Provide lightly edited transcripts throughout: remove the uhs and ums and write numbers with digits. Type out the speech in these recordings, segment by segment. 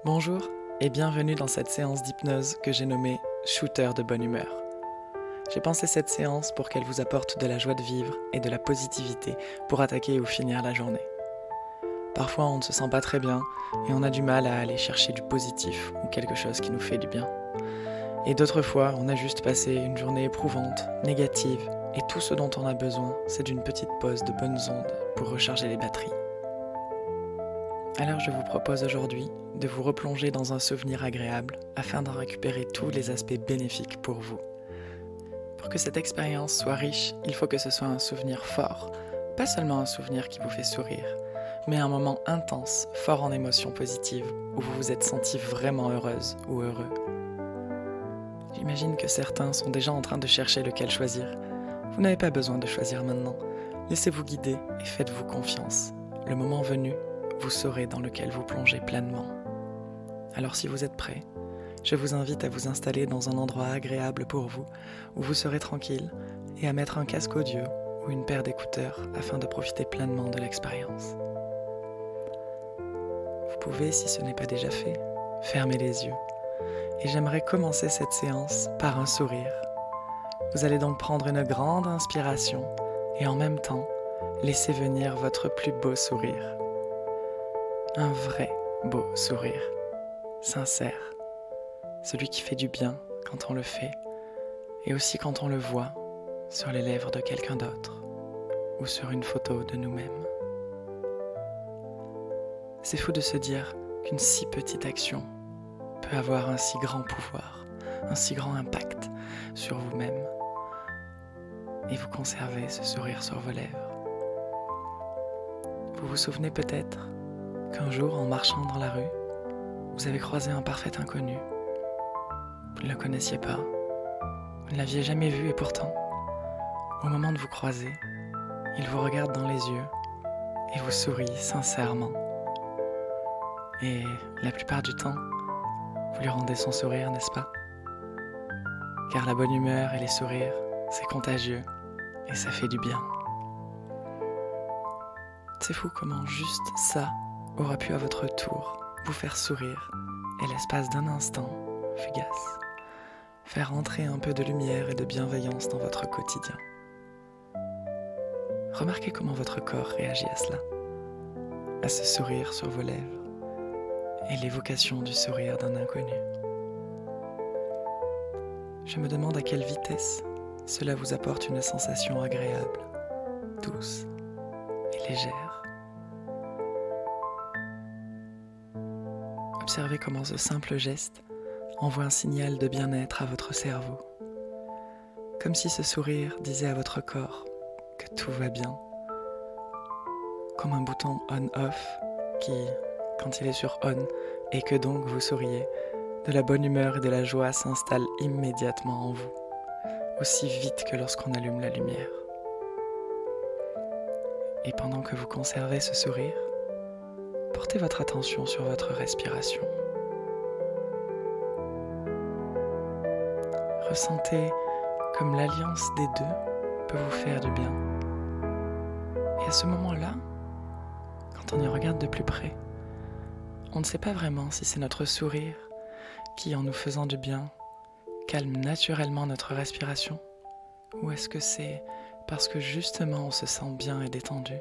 Bonjour et bienvenue dans cette séance d'hypnose que j'ai nommée Shooter de bonne humeur. J'ai pensé cette séance pour qu'elle vous apporte de la joie de vivre et de la positivité pour attaquer ou finir la journée. Parfois on ne se sent pas très bien et on a du mal à aller chercher du positif ou quelque chose qui nous fait du bien. Et d'autres fois on a juste passé une journée éprouvante, négative, et tout ce dont on a besoin c'est d'une petite pause de bonnes ondes pour recharger les batteries. Alors je vous propose aujourd'hui de vous replonger dans un souvenir agréable afin d'en récupérer tous les aspects bénéfiques pour vous. Pour que cette expérience soit riche, il faut que ce soit un souvenir fort, pas seulement un souvenir qui vous fait sourire, mais un moment intense, fort en émotions positives, où vous vous êtes senti vraiment heureuse ou heureux. J'imagine que certains sont déjà en train de chercher lequel choisir. Vous n'avez pas besoin de choisir maintenant, laissez-vous guider et faites-vous confiance. Le moment venu, vous saurez dans lequel vous plongez pleinement. Alors si vous êtes prêt, je vous invite à vous installer dans un endroit agréable pour vous, où vous serez tranquille, et à mettre un casque audio ou une paire d'écouteurs afin de profiter pleinement de l'expérience. Vous pouvez, si ce n'est pas déjà fait, fermer les yeux. Et j'aimerais commencer cette séance par un sourire. Vous allez donc prendre une grande inspiration et en même temps, laisser venir votre plus beau sourire. Un vrai beau sourire, sincère, celui qui fait du bien quand on le fait et aussi quand on le voit sur les lèvres de quelqu'un d'autre ou sur une photo de nous-mêmes. C'est fou de se dire qu'une si petite action peut avoir un si grand pouvoir, un si grand impact sur vous-même et vous conservez ce sourire sur vos lèvres. Vous vous souvenez peut-être qu'un jour, en marchant dans la rue, vous avez croisé un parfait inconnu. Vous ne le connaissiez pas, vous ne l'aviez jamais vu et pourtant, au moment de vous croiser, il vous regarde dans les yeux et vous sourit sincèrement. Et la plupart du temps, vous lui rendez son sourire, n'est-ce pas? Car la bonne humeur et les sourires, c'est contagieux et ça fait du bien. C'est fou comment juste ça aura pu à votre tour vous faire sourire et l'espace d'un instant, fugace, faire entrer un peu de lumière et de bienveillance dans votre quotidien. Remarquez comment votre corps réagit à cela, à ce sourire sur vos lèvres et l'évocation du sourire d'un inconnu. Je me demande à quelle vitesse cela vous apporte une sensation agréable, douce et légère. Observez comment ce simple geste envoie un signal de bien-être à votre cerveau. Comme si ce sourire disait à votre corps que tout va bien. Comme un bouton on-off qui, quand il est sur on et que donc vous souriez, de la bonne humeur et de la joie s'installent immédiatement en vous, aussi vite que lorsqu'on allume la lumière. Et pendant que vous conservez ce sourire, portez votre attention sur votre respiration. Ressentez comme l'alliance des deux peut vous faire du bien. Et à ce moment-là, quand on y regarde de plus près, on ne sait pas vraiment si c'est notre sourire qui, en nous faisant du bien, calme naturellement notre respiration, ou est-ce que c'est parce que justement on se sent bien et détendu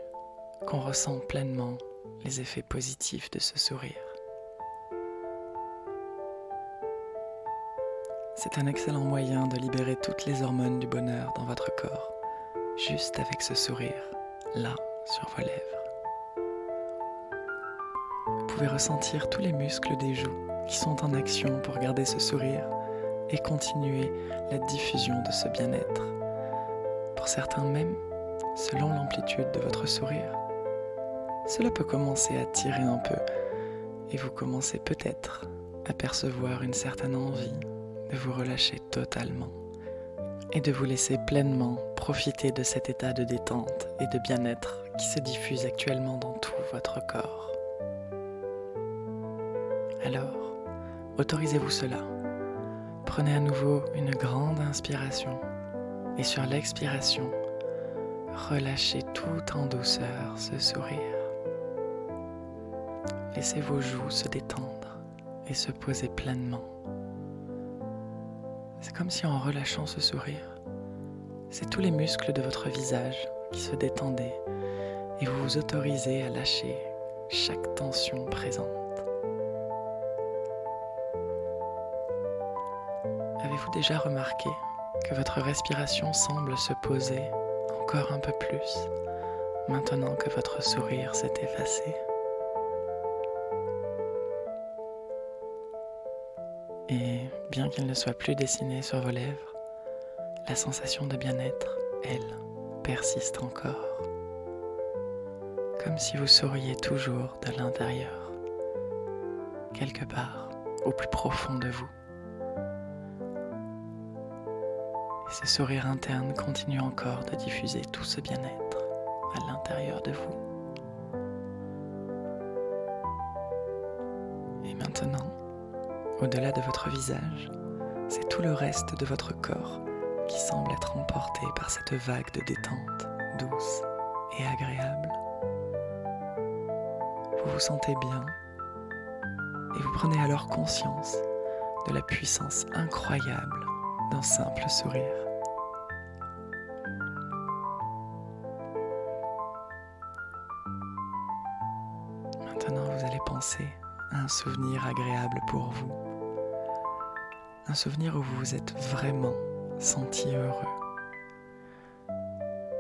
qu'on ressent pleinement les effets positifs de ce sourire. C'est un excellent moyen de libérer toutes les hormones du bonheur dans votre corps, juste avec ce sourire, là, sur vos lèvres. Vous pouvez ressentir tous les muscles des joues qui sont en action pour garder ce sourire et continuer la diffusion de ce bien-être. Pour certains même, selon l'amplitude de votre sourire, cela peut commencer à tirer un peu et vous commencez peut-être à percevoir une certaine envie de vous relâcher totalement et de vous laisser pleinement profiter de cet état de détente et de bien-être qui se diffuse actuellement dans tout votre corps. Alors, autorisez-vous cela. Prenez à nouveau une grande inspiration et sur l'expiration, relâchez tout en douceur ce sourire. Laissez vos joues se détendre et se poser pleinement. C'est comme si en relâchant ce sourire, c'est tous les muscles de votre visage qui se détendaient et vous vous autorisez à lâcher chaque tension présente. Avez-vous déjà remarqué que votre respiration semble se poser encore un peu plus maintenant que votre sourire s'est effacé? Et bien qu'il ne soit plus dessiné sur vos lèvres, la sensation de bien-être, elle, persiste encore. Comme si vous souriez toujours de l'intérieur, quelque part au plus profond de vous. Et ce sourire interne continue encore de diffuser tout ce bien-être à l'intérieur de vous. Et maintenant, au-delà de votre visage, c'est tout le reste de votre corps qui semble être emporté par cette vague de détente douce et agréable. Vous vous sentez bien et vous prenez alors conscience de la puissance incroyable d'un simple sourire. Maintenant, vous allez penser à un souvenir agréable pour vous. Un souvenir où vous vous êtes vraiment senti heureux.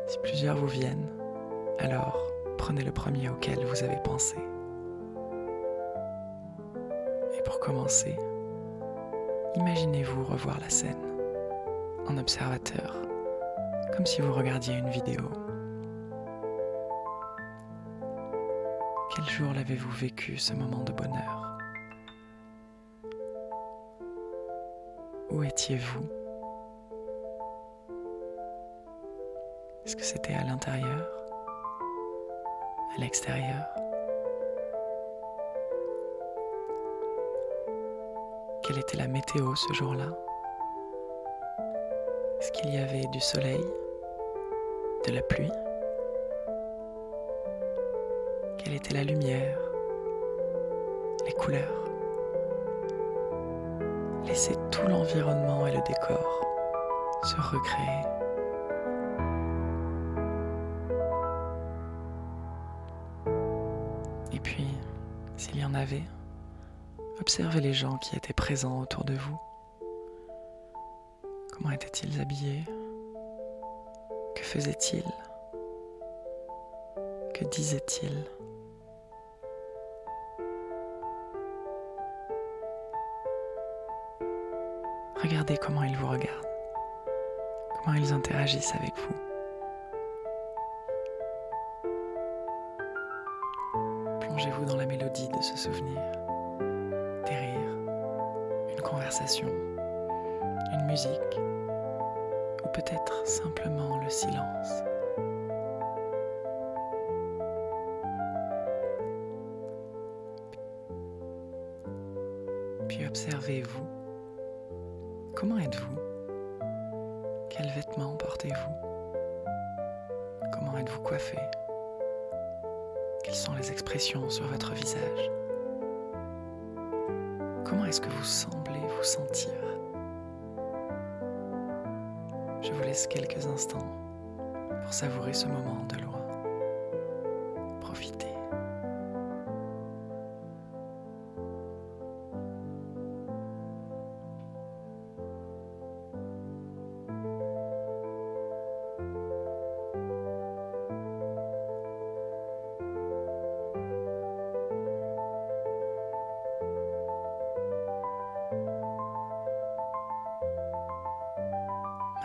Si plusieurs vous viennent, alors prenez le premier auquel vous avez pensé. Et pour commencer, imaginez-vous revoir la scène en observateur, comme si vous regardiez une vidéo. Quel jour l'avez-vous vécu, ce moment de bonheur? Où étiez-vous? Est-ce que c'était à l'intérieur? À l'extérieur? Quelle était la météo ce jour-là? Est-ce qu'il y avait du soleil? De la pluie? Quelle était la lumière? Les couleurs? Laissez tout l'environnement et le décor se recréer. Et puis, s'il y en avait, observez les gens qui étaient présents autour de vous. Comment étaient-ils habillés? Que faisaient-ils? Que disaient-ils? Regardez comment ils vous regardent, comment ils interagissent avec vous. Plongez-vous dans la mélodie de ce souvenir, des rires, une conversation, une musique, ou peut-être simplement le silence. Puis observez-vous. Comment êtes-vous? Quels vêtements portez-vous? Comment êtes-vous coiffé? Quelles sont les expressions sur votre visage? Comment est-ce que vous semblez vous sentir? Je vous laisse quelques instants pour savourer ce moment de loin. Profitez.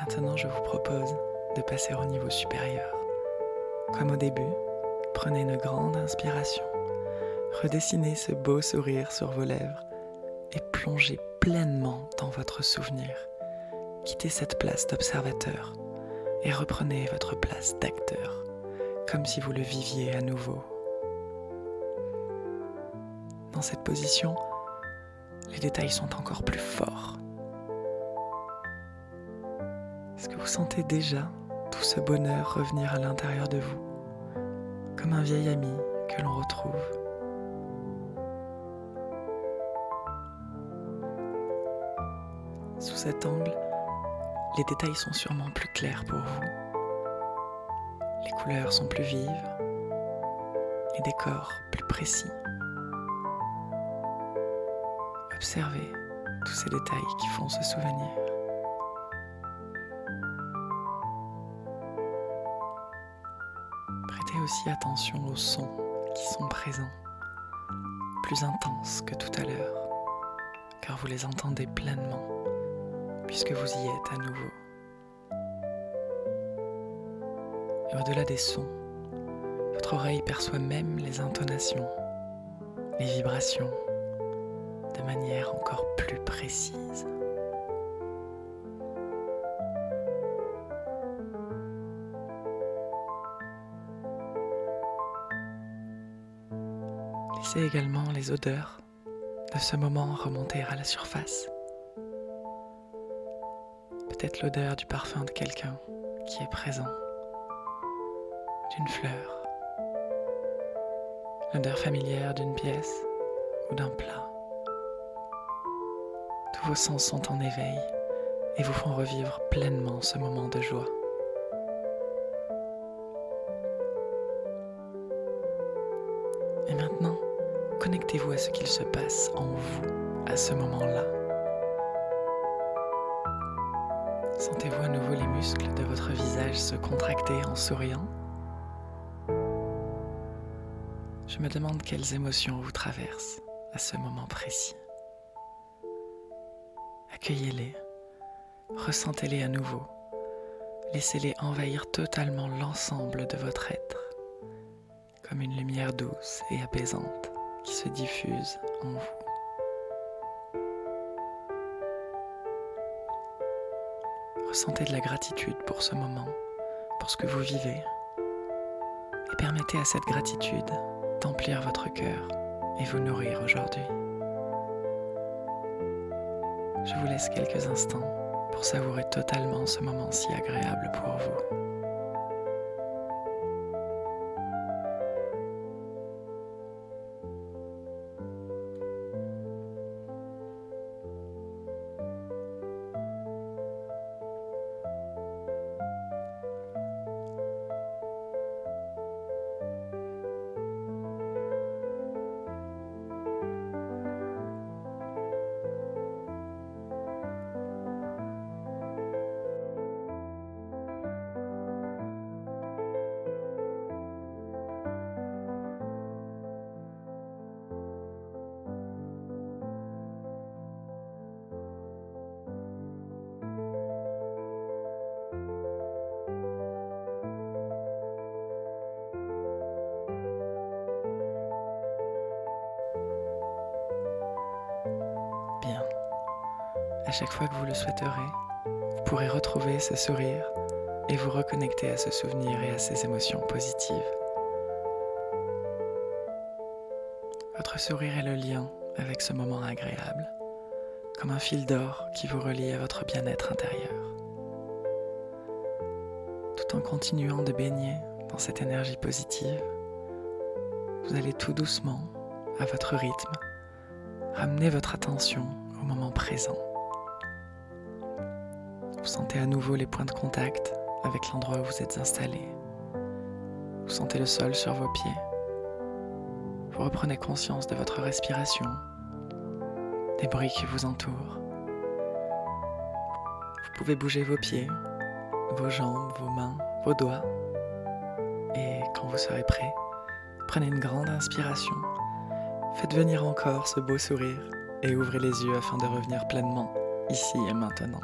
Maintenant, je vous propose de passer au niveau supérieur. Comme au début, prenez une grande inspiration, redessinez ce beau sourire sur vos lèvres et plongez pleinement dans votre souvenir. Quittez cette place d'observateur et reprenez votre place d'acteur, comme si vous le viviez à nouveau. Dans cette position, les détails sont encore plus forts. Est-ce que vous sentez déjà tout ce bonheur revenir à l'intérieur de vous, comme un vieil ami que l'on retrouve? Sous cet angle, les détails sont sûrement plus clairs pour vous. Les couleurs sont plus vives, les décors plus précis. Observez tous ces détails qui font se souvenir. Prêtez aussi attention aux sons qui sont présents, plus intenses que tout à l'heure, car vous les entendez pleinement, puisque vous y êtes à nouveau. Et au-delà des sons, votre oreille perçoit même les intonations, les vibrations, de manière encore plus précise. Laissez également les odeurs de ce moment remonter à la surface. Peut-être l'odeur du parfum de quelqu'un qui est présent, d'une fleur, l'odeur familière d'une pièce ou d'un plat. Tous vos sens sont en éveil et vous font revivre pleinement ce moment de joie. Et maintenant, connectez-vous à ce qu'il se passe en vous à ce moment-là. Sentez-vous à nouveau les muscles de votre visage se contracter en souriant? Je me demande quelles émotions vous traversent à ce moment précis. Accueillez-les, ressentez-les à nouveau, laissez-les envahir totalement l'ensemble de votre être, comme une lumière douce et apaisante qui se diffuse en vous. Ressentez de la gratitude pour ce moment, pour ce que vous vivez, et permettez à cette gratitude d'emplir votre cœur et vous nourrir aujourd'hui. Je vous laisse quelques instants pour savourer totalement ce moment si agréable pour vous. Bien. À chaque fois que vous le souhaiterez, vous pourrez retrouver ce sourire et vous reconnecter à ce souvenir et à ces émotions positives. Votre sourire est le lien avec ce moment agréable, comme un fil d'or qui vous relie à votre bien-être intérieur. Tout en continuant de baigner dans cette énergie positive, vous allez tout doucement, à votre rythme, ramener votre attention au moment présent. Vous sentez à nouveau les points de contact avec l'endroit où vous êtes installé. Vous sentez le sol sur vos pieds. Vous reprenez conscience de votre respiration, des bruits qui vous entourent. Vous pouvez bouger vos pieds, vos jambes, vos mains, vos doigts. Et quand vous serez prêt, prenez une grande inspiration. Faites venir encore ce beau sourire et ouvrez les yeux afin de revenir pleinement ici et maintenant.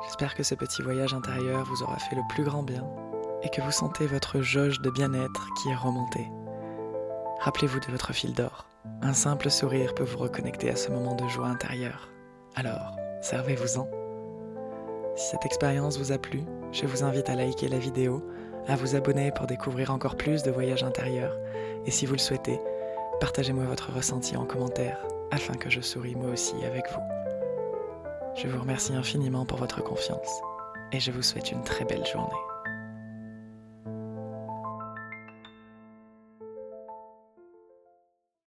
J'espère que ce petit voyage intérieur vous aura fait le plus grand bien et que vous sentez votre jauge de bien-être qui est remontée. Rappelez-vous de votre fil d'or. Un simple sourire peut vous reconnecter à ce moment de joie intérieure. Alors, servez-vous-en. Si cette expérience vous a plu, je vous invite à liker la vidéo, à vous abonner pour découvrir encore plus de voyages intérieurs et si vous le souhaitez, partagez-moi votre ressenti en commentaire afin que je souris moi aussi avec vous. Je vous remercie infiniment pour votre confiance et je vous souhaite une très belle journée.